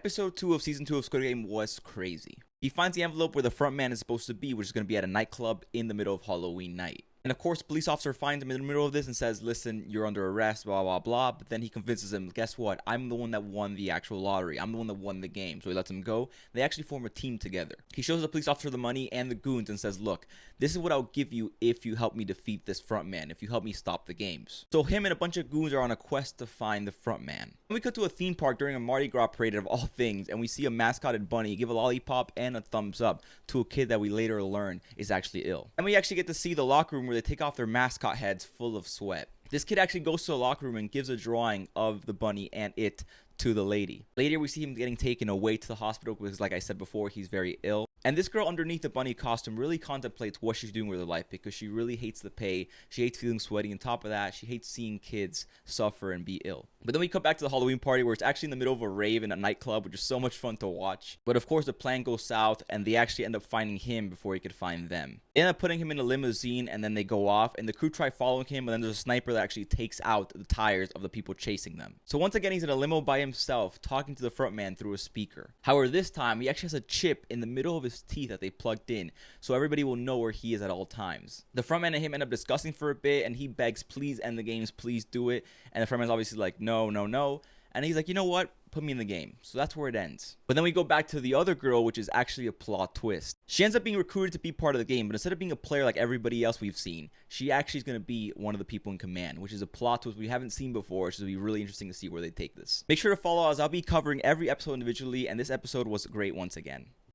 Episode 2 of Season 2 of Squid Game was crazy. He finds the envelope where the front man is supposed to be, which is going to be at a nightclub in the middle of Halloween night. And of course, police officer finds him in the middle of this and says, listen, you're under arrest, blah, blah, blah. But then he convinces him, guess what? I'm the one that won the actual lottery. I'm the one that won the game. So he lets him go. They actually form a team together. He shows the police officer the money and the goons and says, look, this is what I'll give you if you help me defeat this front man, if you help me stop the games. So him and a bunch of goons are on a quest to find the front man. We cut to a theme park during a Mardi Gras parade of all things, and we see a mascotted bunny give a lollipop and a thumbs up to a kid that we later learn is actually ill. And we actually get to see the locker room where they take off their mascot heads full of sweat. This kid actually goes to the locker room and gives a drawing of the bunny and it to the lady. Later, we see him getting taken away to the hospital because, like I said before, he's very ill. And this girl underneath the bunny costume really contemplates what she's doing with her life because she really hates the pay. She hates feeling sweaty. On top of that, she hates seeing kids suffer and be ill. But then we come back to the Halloween party where it's actually in the middle of a rave in a nightclub, which is so much fun to watch. But of course, the plan goes south and they actually end up finding him before he could find them. They end up putting him in a limousine and then they go off and the crew try following him, and then there's a sniper that actually takes out the tires of the people chasing them. So once again, he's in a limo by himself talking to the front man through a speaker. However, this time he actually has a chip in the middle of his teeth that they plugged in, so everybody will know where he is at all times. The front man and him end up discussing for a bit, and he begs, please end the games, please do it. And the front man's obviously like, no, no, no. And he's like, you know what? Put me in the game. So that's where it ends. But then we go back to the other girl, which is actually a plot twist. She ends up being recruited to be part of the game, but instead of being a player like everybody else we've seen, she actually is going to be one of the people in command, which is a plot twist we haven't seen before, which will be really interesting to see where they take this. Make sure to follow us. I'll be covering every episode individually, and this episode was great once again.